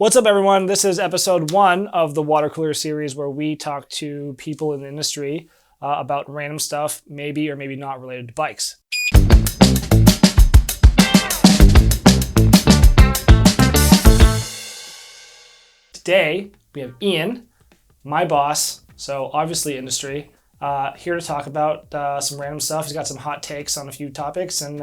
What's up, everyone? This is episode 1 of the Watercooler series where we talk to people in the industry about random stuff, maybe or maybe not related to bikes. Today, we have Ian, my boss, so obviously industry, here to talk about some random stuff. He's got some hot takes on a few topics, and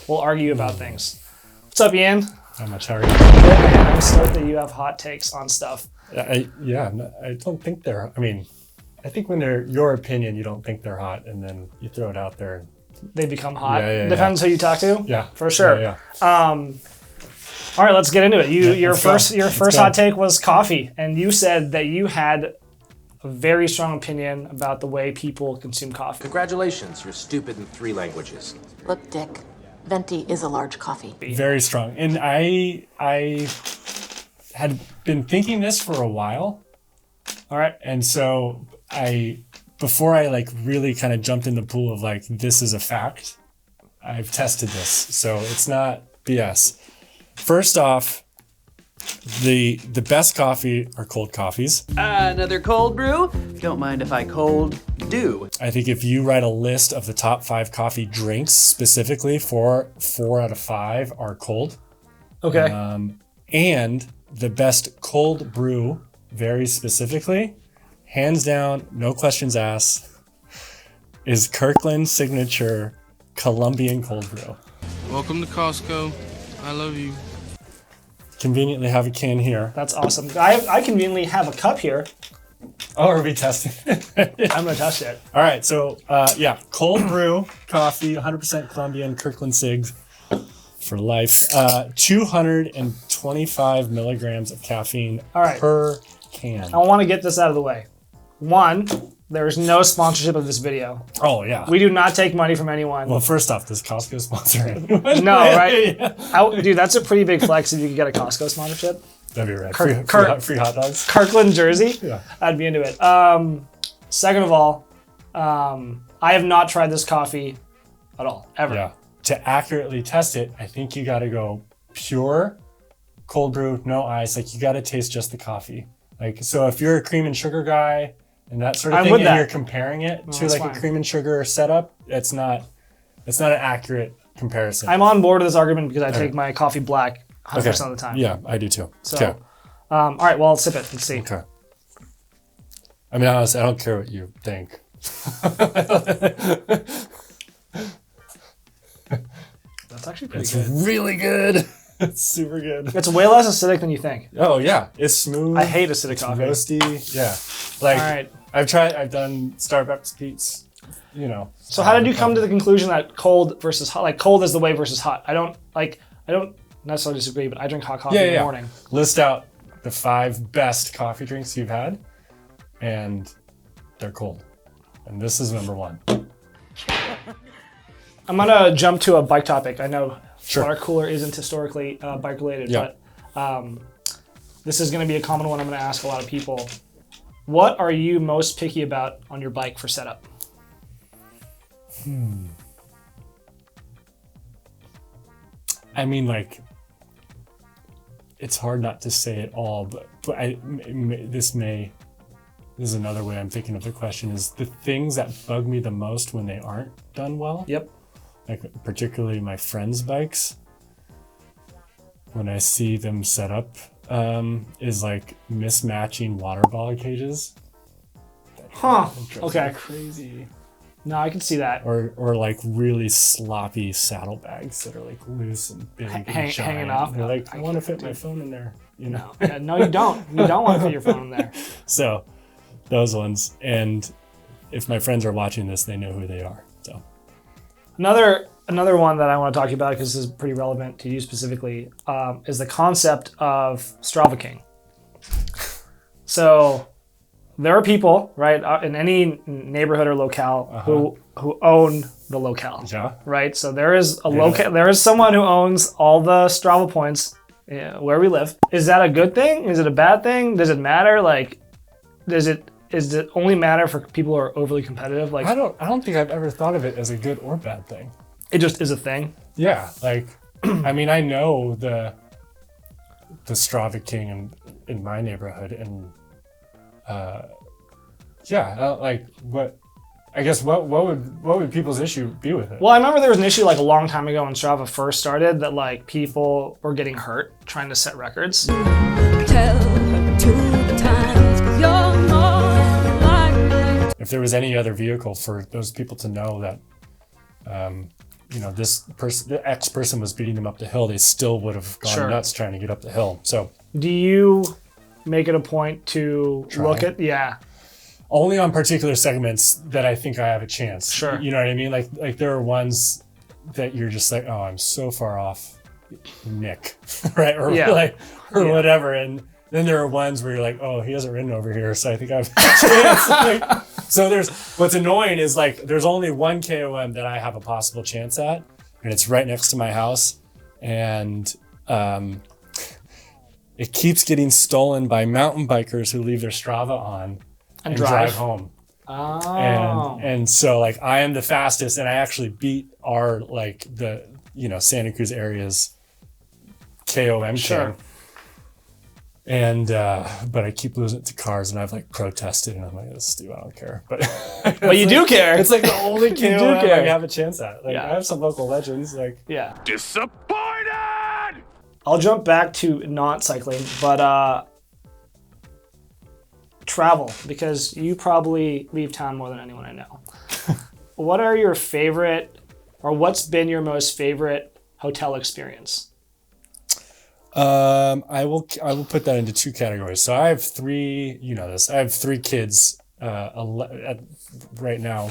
we'll argue about things. What's up, Ian? How much are you? I'm stoked that you have hot takes on stuff. I don't think they're, I think when they're your opinion, you don't think they're hot, and then you throw it out there. They become hot. Yeah, Depends who you talk to. Yeah. For sure. Yeah. All right, let's get into it. Your first go. hot take was coffee, and you said that you had a very strong opinion about the way people consume coffee. Congratulations, you're stupid in 3 languages. Look, Dick, venti is a large coffee. Very strong. And I had been thinking this for a while. All right. And so before I really kind of jumped in the pool of this is a fact, I've tested this. So it's not BS. First off, the best coffee are cold coffees. Another cold brew? Don't mind if I cold do. I think if you write a list of the top 5 coffee drinks, specifically 4 out of 5 are cold. Okay. And the best cold brew, very specifically, hands down, no questions asked, is Kirkland Signature Colombian Cold Brew. Welcome to Costco. I love you. Conveniently have a can here. That's awesome. I conveniently have a cup here. Oh, are we testing? I'm going to test it. All right, so cold brew coffee, 100% Colombian Kirkland Sig for life. 225 milligrams of caffeine per can. I want to get this out of the way. 1, there is no sponsorship of this video. Oh, yeah. We do not take money from anyone. Well, first off, does Costco sponsor anyone? No, right? Yeah. Dude, that's a pretty big flex if you could get a Costco sponsorship. That'd be right. Free hot dogs. Kirkland jersey? Yeah. I'd be into it. Second of all, I have not tried this coffee at all, ever. Yeah. To accurately test it, I think you got to go pure, cold brew, no ice. You got to taste just the coffee. So if you're a cream and sugar guy and that sort of thing, and you're comparing it to a cream and sugar setup, it's not an accurate comparison. I'm on board with this argument because I take my coffee black 100% of the time. Yeah, I do too. So, okay. All right, well, I'll sip it. Let's see. Okay. Honestly, I don't care what you think. That's actually pretty good. It's really good. It's super good. It's way less acidic than you think. Oh yeah, it's smooth. I hate acidic coffee. Roasty. Yeah. All right. I've done Starbucks Pete's, So how did you come to the conclusion that cold versus hot, cold is the way versus hot? I don't necessarily disagree, but I drink hot coffee in the morning. List out the 5 best coffee drinks you've had, and they're cold. And this is number 1. I'm gonna jump to a bike topic. I know Sure. Watercooler isn't historically bike related, Yeah. but this is gonna be a common one I'm gonna ask a lot of people. What are you most picky about on your bike for setup? It's hard not to say it all, but this is another way I'm thinking of the question, is the things that bug me the most when they aren't done well. Yep. Particularly my friends' bikes, when I see them set up, is mismatching water bottle cages. Huh. That drives Okay. me crazy. No, I can see that. Or really sloppy saddlebags that are loose and big and Hanging giant. off. They're I want to fit my phone in there. No, no, you don't. You don't want to put your phone in there. So, those ones. And if my friends are watching this, they know who they are. So, another one that I want to talk to you about, because this is pretty relevant to you specifically, is the concept of Strava King. So there are people, right, in any neighborhood or locale who own the locale. yeah. Right? So there is there is someone who owns all the Strava points where we live. Is that a good thing? Is it a bad thing? Does it matter? Does it only matter for people who are overly competitive? I don't think I've ever thought of it as a good or bad thing. It just is a thing. Yeah, I know the Strava king in my neighborhood, and like what? I guess what would people's issue be with it? Well, I remember there was an issue like a long time ago when Strava first started that like people were getting hurt trying to set records. Tell her 2 times 'cause you're more like me. If there was any other vehicle for those people to know that, this person, the X person was beating them up the hill, they still would have gone nuts trying to get up the hill. So, do you make it a point to look at? Yeah. Only on particular segments that I think I have a chance. Sure. You know what I mean? Like there are ones that you're just like, oh, I'm so far off Nick, right? Or whatever. And then there are ones where you're like, oh, he hasn't ridden over here, so I think I have a chance. So what's annoying is like there's only one KOM that I have a possible chance at, and it's right next to my house. And it keeps getting stolen by mountain bikers who leave their Strava on and drive home. Oh. And so like I am the fastest, and I actually beat our like the Santa Cruz area's KOM king. And but I keep losing it to cars, and I've like protested, and I'm like, this is stupid, I don't care. But you do care. It's like the only KOM I have a chance at. Like I have some local legends. Like Disappointed! I'll jump back to not cycling, but travel, because you probably leave town more than anyone I know. What are your favorite, or what's been your most favorite hotel experience? I will put that into 2 categories. So I have 3. You know this. I have 3 kids. Right now,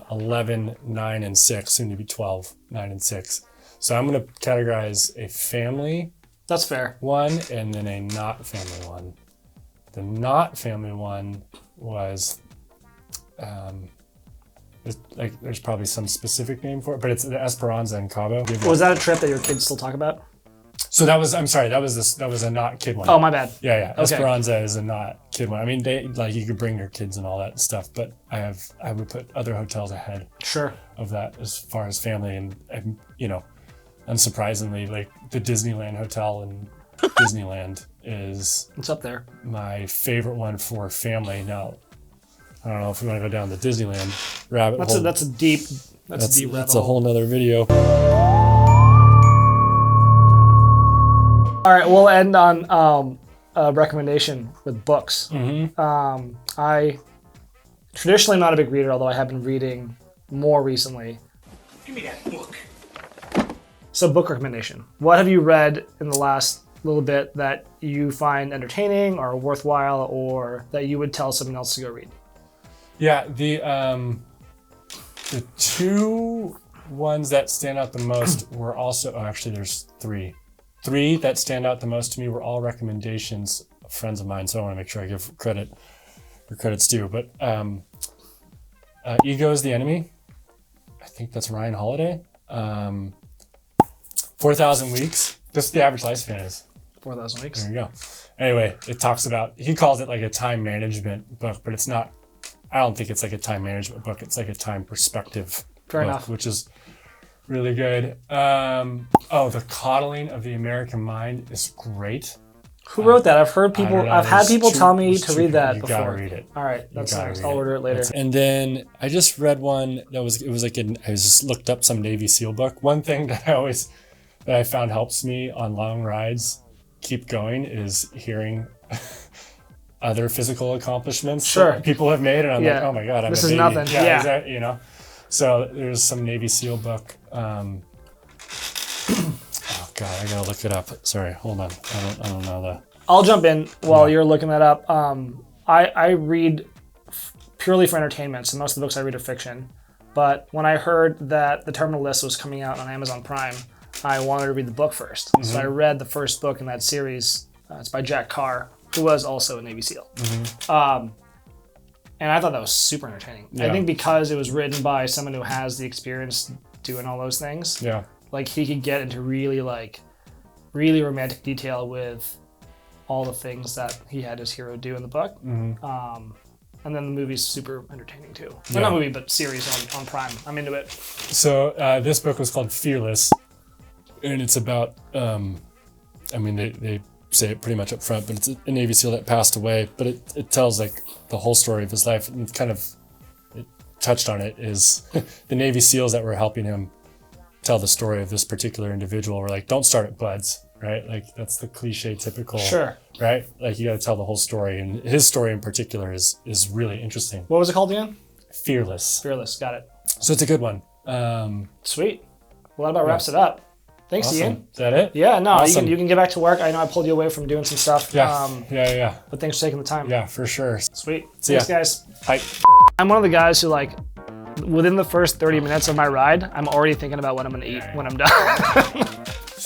11, 9, and 6. Soon to be 12, 9, and 6. So I'm going to categorize a family. That's fair. One, and then a not family one. The not family one was, there's probably some specific name for it, but it's the Esperanza in Cabo. Was that a trip that your kids still talk about? So that was a not kid one. Oh, my bad. Yeah. Okay. Esperanza is a not kid one. I mean, they like you could bring your kids and all that stuff, but I would put other hotels ahead. Sure. Of that as far as family, and unsurprisingly, like the Disneyland hotel in Disneyland is it's up there. My favorite one for family. Now, I don't know if we want to go down the Disneyland rabbit hole. That's a deep rabbit hole. That's a whole nother video. All right, we'll end on a recommendation with books. Mm-hmm. I traditionally am not a big reader, although I have been reading more recently. Give me that book. So, book recommendation. What have you read in the last little bit that you find entertaining or worthwhile, or that you would tell someone else to go read? Yeah, the 2 ones that stand out the most were also, actually there's 3. 3 that stand out the most to me were all recommendations of friends of mine, so I want to make sure I give credit where credit's due. But Ego is the Enemy. I think that's Ryan Holiday. 4,000 Weeks. Just the average lifespan is 4,000 Weeks. There you go. Anyway, it talks about, he calls it like a time management book, but it's not, I don't think it's like a time management book. It's like a time perspective Fair book, enough. which is really good. The Coddling of the American Mind is great. Who wrote that? I've heard people. I've had people tell me There's to 2 read people. that You before. gotta read it. All right, that's gotta nice. read I'll order it later. And then I just read one that was I just looked up some Navy SEAL book. One thing that I found helps me on long rides keep going is hearing other physical accomplishments that people have made, and I'm like, oh my god, this is nothing. Yeah. Exactly, So there's some Navy SEAL book. Oh god, I gotta look it up. Sorry, hold on. I don't know the. I'll jump in while you're looking that up. I read purely for entertainment, so most of the books I read are fiction. But when I heard that The Terminal List was coming out on Amazon Prime, I wanted to read the book first. Mm-hmm. So I read the first book in that series. It's by Jack Carr, who was also a Navy SEAL. Mm-hmm. And I thought that was super entertaining. Yeah. I think because it was written by someone who has the experience doing all those things. Yeah. Like he could get into really romantic detail with all the things that he had his hero do in the book. Mm-hmm. And then the movie's super entertaining too. Yeah. Well, not movie, but series on Prime. I'm into it. So this book was called Fearless, and it's about, they say it pretty much up front, but it's a Navy SEAL that passed away. But it tells like the whole story of his life, and kind of it touched on it is the Navy SEALs that were helping him tell the story of this particular individual were like, don't start at buds, right? Like that's the cliche typical, Sure. right? Like you got to tell the whole story, and his story in particular is really interesting. What was it called again? Fearless. Fearless. Got it. So it's a good one. Sweet. Well, that about wraps it up. Thanks, Awesome. Ian. Is that it? Yeah, no, Awesome. you can get back to work. I know I pulled you away from doing some stuff. Yeah. But thanks for taking the time. Yeah, for sure. Sweet. See ya. Thanks, guys. Bye. I'm one of the guys who like, within the first 30 minutes of my ride, I'm already thinking about what I'm gonna eat when I'm done.